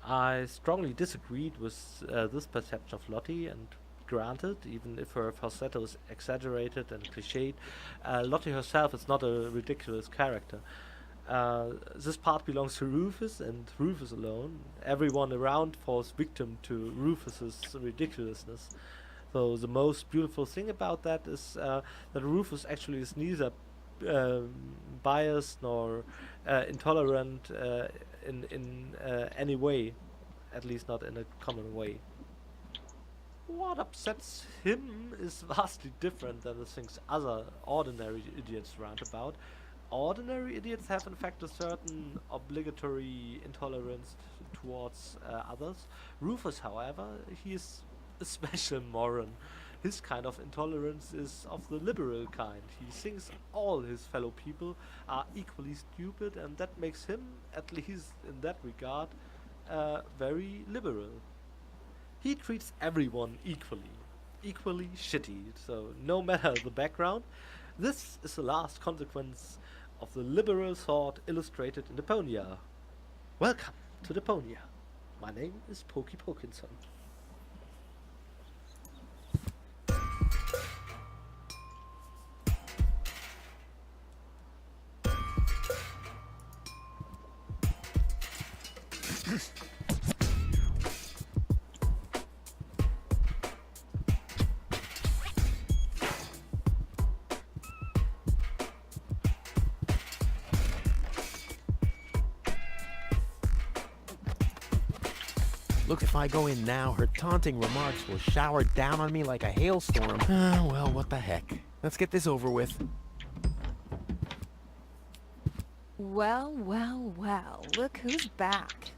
I strongly disagreed with this perception of Lottie, and granted, even if her falsetto is exaggerated and cliched, Lottie herself is not a ridiculous character. This part belongs to Rufus and Rufus alone. Everyone around falls victim to Rufus's ridiculousness. So the most beautiful thing about that is that Rufus actually is neither biased nor intolerant in any way, at least not in a common way. What upsets him is vastly different than the things other ordinary idiots rant about. Ordinary idiots have, in fact, a certain obligatory intolerance towards others. Rufus, however, he is a special moron. His kind of intolerance is of the liberal kind. He thinks all his fellow people are equally stupid, and that makes him, at least in that regard, very liberal. He treats everyone equally shitty, so no matter the background. This is the last consequence of the liberal thought illustrated in Deponia. Welcome to Deponia. My name is Pokey Pokinson. Look, if I go in now, her taunting remarks will shower down on me like a hailstorm. Well, what the heck. Let's get this over with. Well, well, well, look who's back.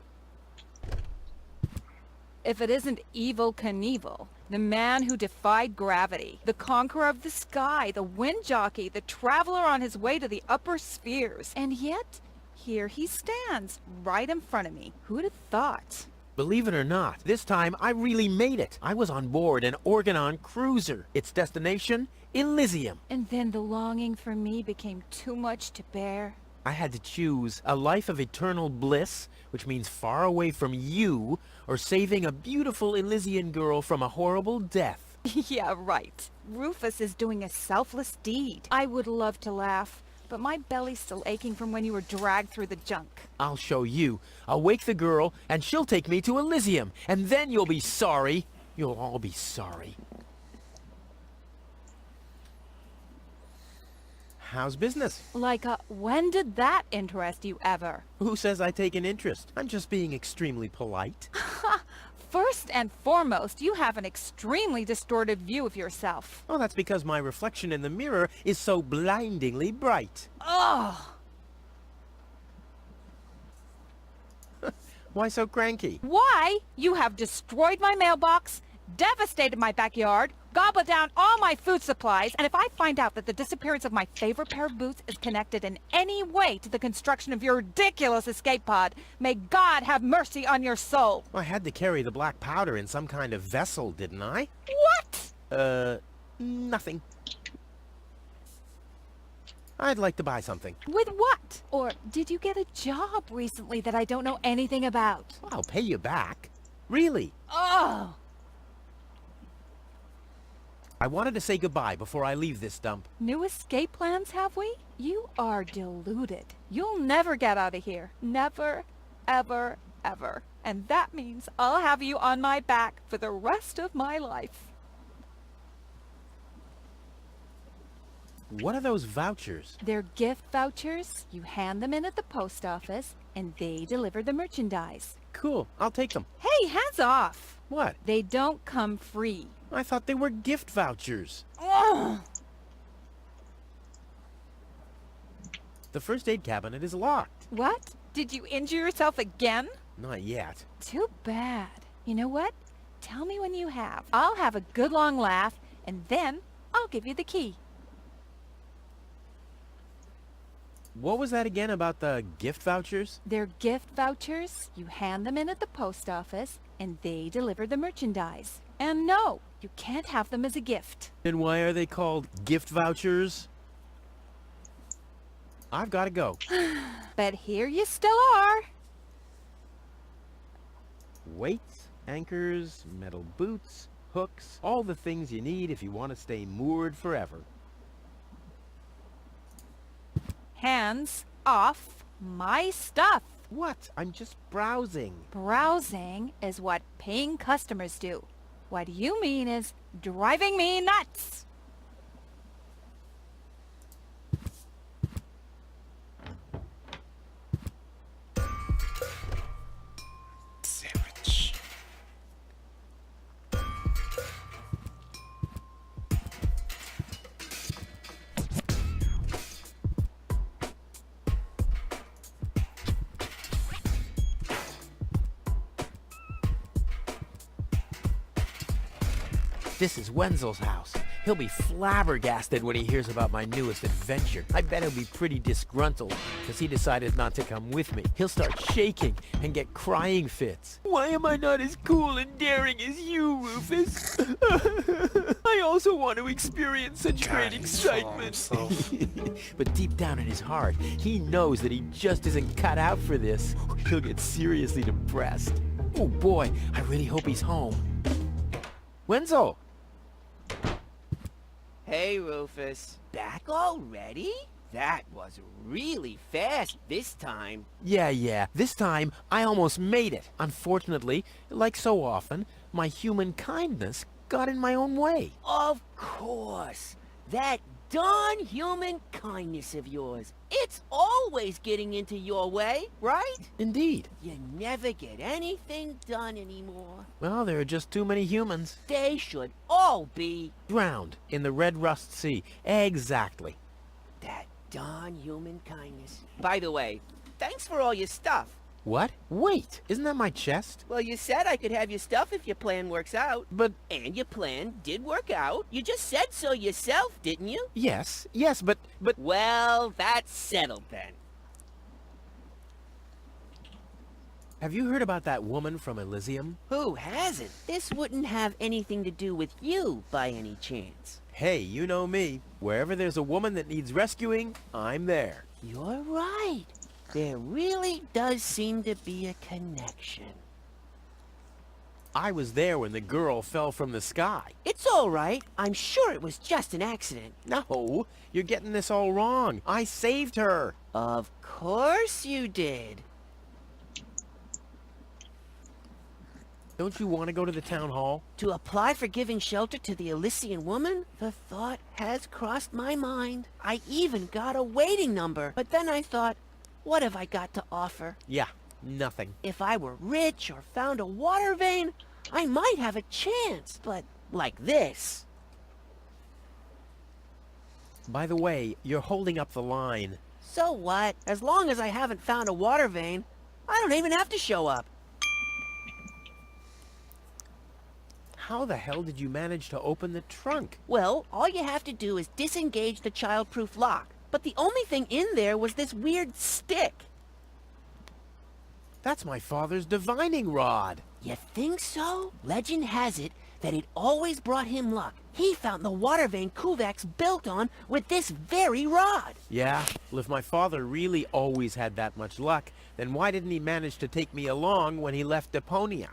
If it isn't Evel Knievel, the man who defied gravity, the conqueror of the sky, the wind jockey, the traveler on his way to the upper spheres. And yet, here he stands, right in front of me. Who'd have thought? Believe it or not, this time I really made it. I was on board an Organon cruiser. Its destination, Elysium. And then the longing for me became too much to bear. I had to choose a life of eternal bliss, which means far away from you, or saving a beautiful Elysian girl from a horrible death. Yeah, right. Rufus is doing a selfless deed. I would love to laugh, but my belly's still aching from when you were dragged through the junk. I'll show you. I'll wake the girl, and she'll take me to Elysium, and then you'll be sorry. You'll all be sorry. How's business? Like, when did that interest you ever? Who says I take an interest? I'm just being extremely polite. First and foremost, you have an extremely distorted view of yourself. Oh, that's because my reflection in the mirror is so blindingly bright. Ugh! Why so cranky? Why? You have destroyed my mailbox, devastated my backyard, gobbled down all my food supplies, and if I find out that the disappearance of my favorite pair of boots is connected in any way to the construction of your ridiculous escape pod, may God have mercy on your soul. I had to carry the black powder in some kind of vessel, didn't I? What? Nothing. I'd like to buy something. With what? Or did you get a job recently that I don't know anything about? I'll pay you back. Really. Oh! I wanted to say goodbye before I leave this dump. New escape plans, have we? You are deluded. You'll never get out of here. Never, ever, ever. And that means I'll have you on my back for the rest of my life. What are those vouchers? They're gift vouchers. You hand them in at the post office, and they deliver the merchandise. Cool, I'll take them. Hey, hands off! What? They don't come free. I thought they were gift vouchers. Ugh. The first aid cabinet is locked. What? Did you injure yourself again? Not yet. Too bad. You know what? Tell me when you have. I'll have a good long laugh, and then I'll give you the key. What was that again about the gift vouchers? They're gift vouchers. You hand them in at the post office, and they deliver the merchandise. And no, you can't have them as a gift. Then why are they called gift vouchers? I've got to go. But here you still are. Weights, anchors, metal boots, hooks, all the things you need if you want to stay moored forever. Hands off my stuff. What? I'm just browsing. Browsing is what paying customers do. What you mean is driving me nuts. Savage. This is Wenzel's house. He'll be flabbergasted when he hears about my newest adventure. I bet he'll be pretty disgruntled because he decided not to come with me. He'll start shaking and get crying fits. Why am I not as cool and daring as you, Rufus? I also want to experience such great God, he's full of excitement. himself. But deep down in his heart, he knows that he just isn't cut out for this. He'll get seriously depressed. Oh boy, I really hope he's home. Wenzel! Hey, Rufus. Back already? That was really fast this time. Yeah. This time, I almost made it. Unfortunately, like so often, my human kindness got in my own way. Of course. That darn human kindness of yours. It's always getting into your way, right? Indeed. You never get anything done anymore. Well, there are just too many humans. They should all be Drowned in the Red Rust Sea. Exactly. that darn human kindness. By the way, thanks for all your stuff. What? Wait, isn't that my chest? Well, you said I could have your stuff if your plan works out. But, And your plan did work out. You just said so yourself, didn't you? yes, but... Well, that's settled then. Have you heard about that woman from Elysium? Who hasn't? This wouldn't have anything to do with you by any chance. Hey, you know me. Wherever there's a woman that needs rescuing, I'm there. You're right. There really does seem to be a connection. I was there when the girl fell from the sky. It's all right. I'm sure it was just an accident. No, you're getting this all wrong. I saved her. Of course you did. Don't you want to go to the town hall? To apply for giving shelter to the Elysian woman? The thought has crossed my mind. I even got a waiting number. But then I thought, what have I got to offer? Yeah, nothing. If I were rich or found a water vein, I might have a chance. But like this. By the way, you're holding up the line. So what? As long as I haven't found a water vein, I don't even have to show up. How the hell did you manage to open the trunk? Well, all you have to do is disengage the childproof lock. But the only thing in there was this weird stick. That's my father's divining rod. You think so? Legend has it that it always brought him luck. He found the water vein Kuvak's built on with this very rod. Yeah, well, if my father really always had that much luck, then why didn't he manage to take me along when he left Deponia?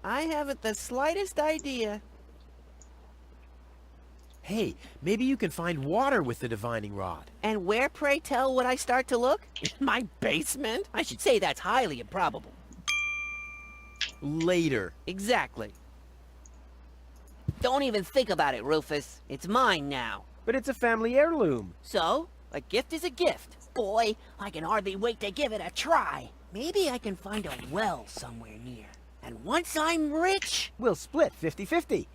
I haven't the slightest idea. Hey, maybe you can find water with the divining rod. And where, pray tell, would I start to look? In my basement? I should say that's highly improbable. Later. Exactly. Don't even think about it, Rufus. It's mine now. But it's a family heirloom. So, a gift is a gift. Boy, I can hardly wait to give it a try. Maybe I can find a well somewhere near. And once I'm rich, We'll split 50-50.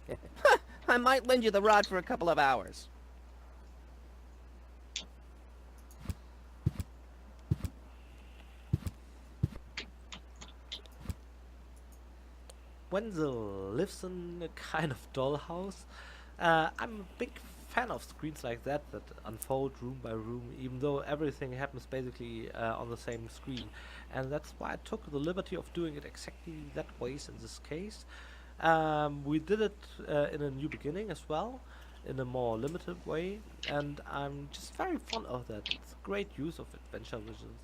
I might lend you the rod for a couple of hours. Wenzel lives in a kind of dollhouse. I'm a big fan of screens like that unfold room by room, even though everything happens basically on the same screen. And that's why I took the liberty of doing it exactly that way in this case. We did it in a new beginning as well, in a more limited way, and I'm just very fond of that. It's a great use of Adventure Visions.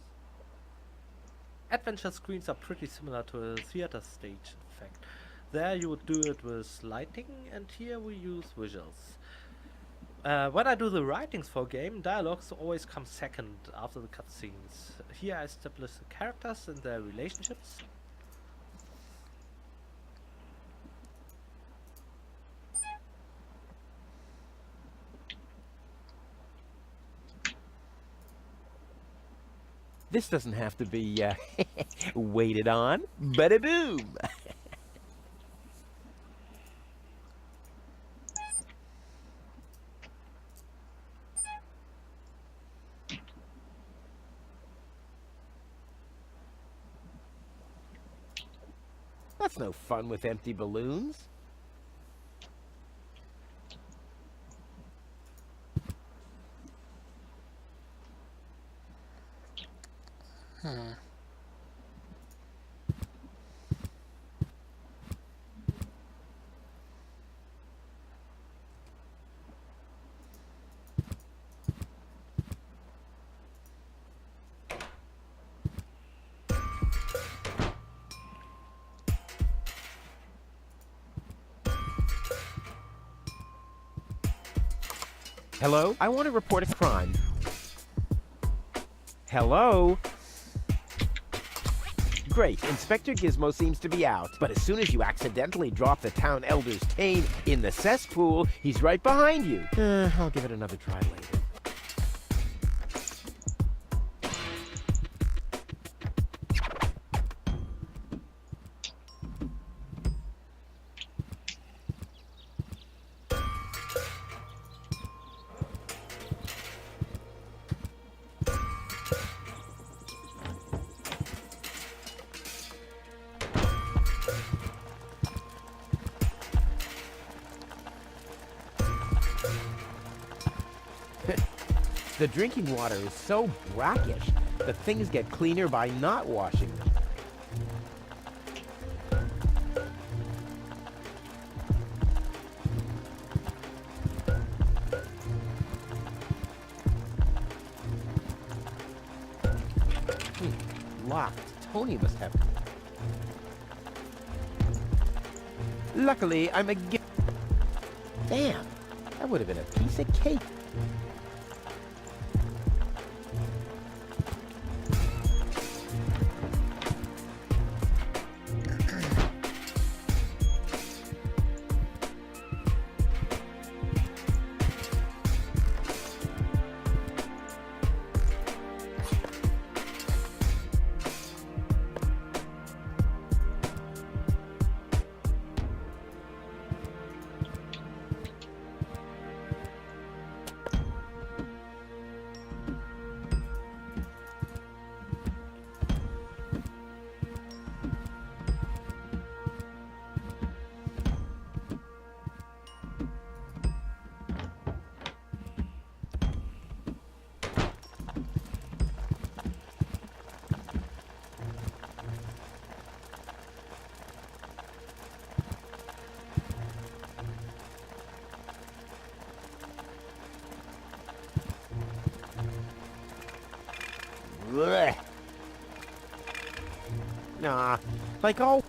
Adventure screens are pretty similar to a theater stage, in fact. There you would do it with lighting, and here we use visuals. When I do the writings for a game, dialogues always come second after the cutscenes. Here I establish the characters and their relationships. This doesn't have to be, waited on. Bada boom! That's no fun with empty balloons. Hello? I want to report a crime. Hello? Great, Inspector Gizmo seems to be out. But as soon as you accidentally drop the town elder's cane in the cesspool, he's right behind you. I'll give it another try later. The drinking water is so brackish that things get cleaner by not washing them. Locked. Tony must have. Luckily, I'm a Damn, that would have been a piece of cake. Blech. Nah, like all...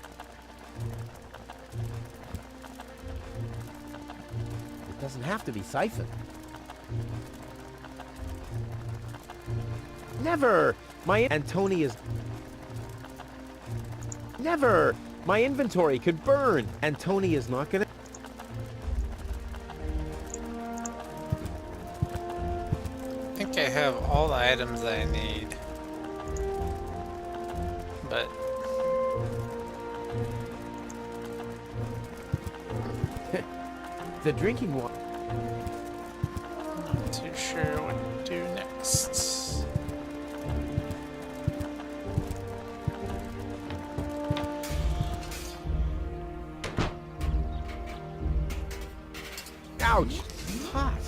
It doesn't have to be siphoned. Never! And Tony is... Never! My inventory could burn, and Tony is not gonna... I think I have all the items I need. But the drinking water... not too sure what to do next. Ouch! Hot.